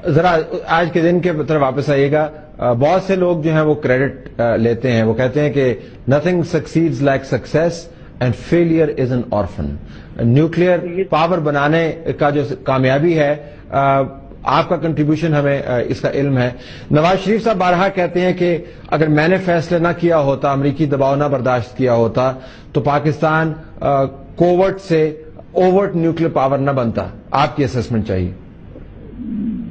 ذرا آج کے دن کے طرف واپس آئیے گا. بہت سے لوگ جو ہیں وہ کریڈٹ لیتے ہیں, وہ کہتے ہیں کہ nothing succeeds like success and failure is an orphan. Nuclear power بنانے کا جو کامیابی ہے, آپ کا کنٹریبیوشن ہمیں اس کا علم ہے. نواز شریف صاحب بارہا کہتے ہیں کہ اگر میں نے فیصلہ نہ کیا ہوتا, امریکی دباؤ نہ برداشت کیا ہوتا, تو پاکستان کوورٹ سے اوورٹ نیوکلیئر پاور نہ بنتا. آپ کی اسسمنٹ چاہیے.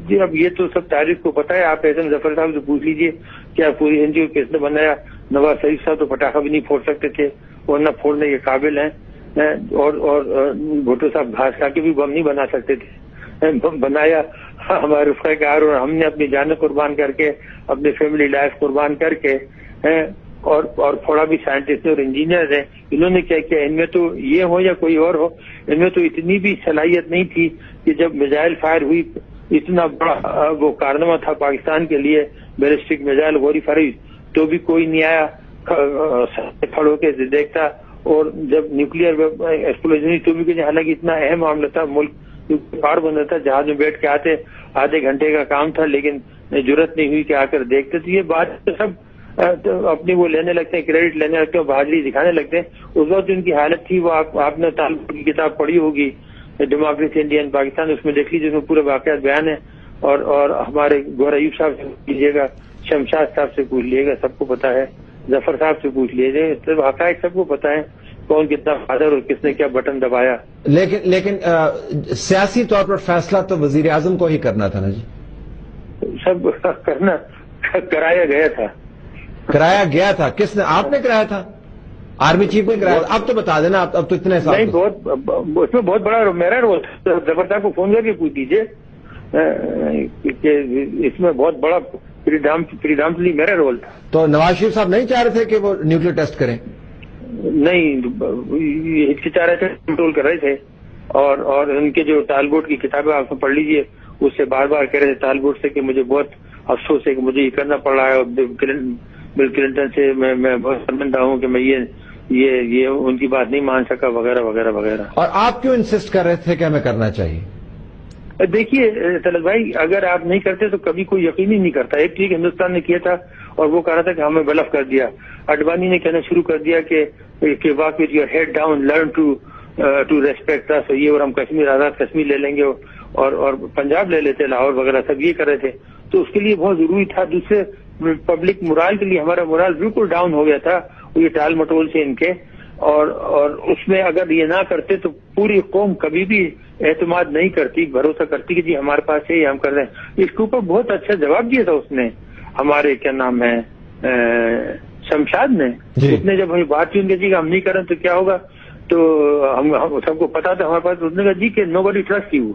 جی اب یہ تو سب تاریخ کو پتا ہے. آپ احسن ظفر صاحب سے پوچھ لیجئے کیا پوری این جی او کس نے بنایا. نواز شریف صاحب تو پٹاخہ بھی نہیں پھوڑ سکتے تھے اور نہ پھوڑنے کے قابل ہیں, اور بھٹو صاحب گھاس کھا کے بھی بم نہیں بنا سکتے تھے. بنایا ہمارے رفقۂ کار, اور ہم نے اپنی جانیں قربان کر کے, اپنے فیملی لائف قربان کر کے, اور تھوڑا بھی سائنٹسٹ اور انجینئر ہیں. انہوں نے کیا کیا, ان میں تو یہ ہو یا کوئی اور ہو, ان میں تو اتنی بھی صلاحیت نہیں تھی کہ جب میزائل فائر ہوئی, اتنا بڑا وہ کارنامہ تھا پاکستان کے لیے, بیلسٹک میزائل غوری فرائی, تو بھی کوئی نہیں آیا کھڑ ہو کے دیکھتا. اور جب نیوکلیئر ایکسپلوژن ہوئی تو بھی, حالانکہ اتنا اہم معاملہ تھا, ملک پار بن رہا تھا, جہاز میں بیٹھ کے آتے, آدھے گھنٹے کا کام تھا, لیکن ضرورت نہیں ہوئی کہ آ کر دیکھتے. تو یہ بات سب اپنی وہ لینے لگتے ہیں, کریڈٹ لینے لگتے ہیں, بہادری دکھانے لگتے ہیں. اس وقت ان کی حالت تھی, وہ آپ نے طالب کی کتاب پڑھی ہوگی, ڈیموکریسی انڈیا اینڈ پاکستان, اس میں دیکھ لیجیے, اس میں پورے واقعات بیان ہے. اور ہمارے گور ایوب صاحب سے پوچھ لیجیے گا, شمشاد صاحب سے پوچھ لیجیے گا, سب کو پتا ہے. ظفر صاحب سے پوچھ لیجیے, حقائق سب کو پتا ہے, کون کتنا فادر اور کس نے کیا بٹن دبایا. لیکن سیاسی طور پر فیصلہ تو وزیر اعظم کو ہی کرنا تھا نا جی. سب کرنا کرایا گیا تھا. کرایا گیا تھا کس نے؟ آپ نے کرایا تھا, آرمی چیف نے کرایا تھا. اب تو بتا دینا, اب تو اتنے سال نہیں, اس میں بہت بڑا میرا رول تھا. ظفر صاحب کو فون کر کے پوچھ دیجیے کہ اس میں بہت بڑا پریڈامٹلی میرا رول تھا. تو نواز شریف صاحب نہیں چاہ رہے تھے کہ وہ نیوکلیئر ٹیسٹ کریں؟ نہیں, ہچکچا رہے تھے, کنٹرول کر رہے تھے. اور ان کے جو ٹالبوٹ کی کتابیں آپ پڑھ لیجیے, اس سے بار بار کہہ رہے تھے ٹالبوٹ سے کہ مجھے بہت افسوس ہے کہ مجھے یہ کرنا پڑ رہا ہے, اور بل کلنٹن سے میں بہت شرمندہ ہوں کہ میں یہ ان کی بات نہیں مان سکا, وغیرہ وغیرہ وغیرہ. اور آپ کیوں انسسٹ کر رہے تھے کہ ہمیں کرنا چاہیے؟ دیکھیے طلعت بھائی, اگر آپ نہیں کرتے تو کبھی کوئی یقین ہی نہیں کرتا. ایک ٹھیک ہندوستان نے کیا تھا, اور وہ کہہ رہا تھا کہ ہمیں بلف کر دیا. اڈوانی نے کہنا شروع کر دیا کہ walk with your head down, learn to respect us, یہ, اور ہم کشمیر آزاد کشمیر لے لیں گے, اور پنجاب لے لیتے, لاہور وغیرہ سب یہ کر رہے تھے. تو اس کے لیے بہت ضروری تھا. دوسرے پبلک morale کے لیے ہمارا morale بالکل ڈاؤن ہو گیا تھا, یہ ٹال مٹول سے ان کے. اور اس میں اگر یہ نہ کرتے تو پوری قوم کبھی بھی اعتماد نہیں کرتی, بھروسہ کرتی کہ جی ہمارے پاس ہے, یہ ہم کر رہے ہیں. اس کے اوپر بہت اچھا جواب دیا تھا اس نے, ہمارے کیا نام ہے شمشاد نے. اس نے جب ہمیں بات کی ان کے جی کہ ہم نہیں کر رہے تو کیا ہوگا, تو ہم سب کو پتا تھا ہمارے پاس. اس نے کہا جی کہ نو بڈی ٹرسٹ یو,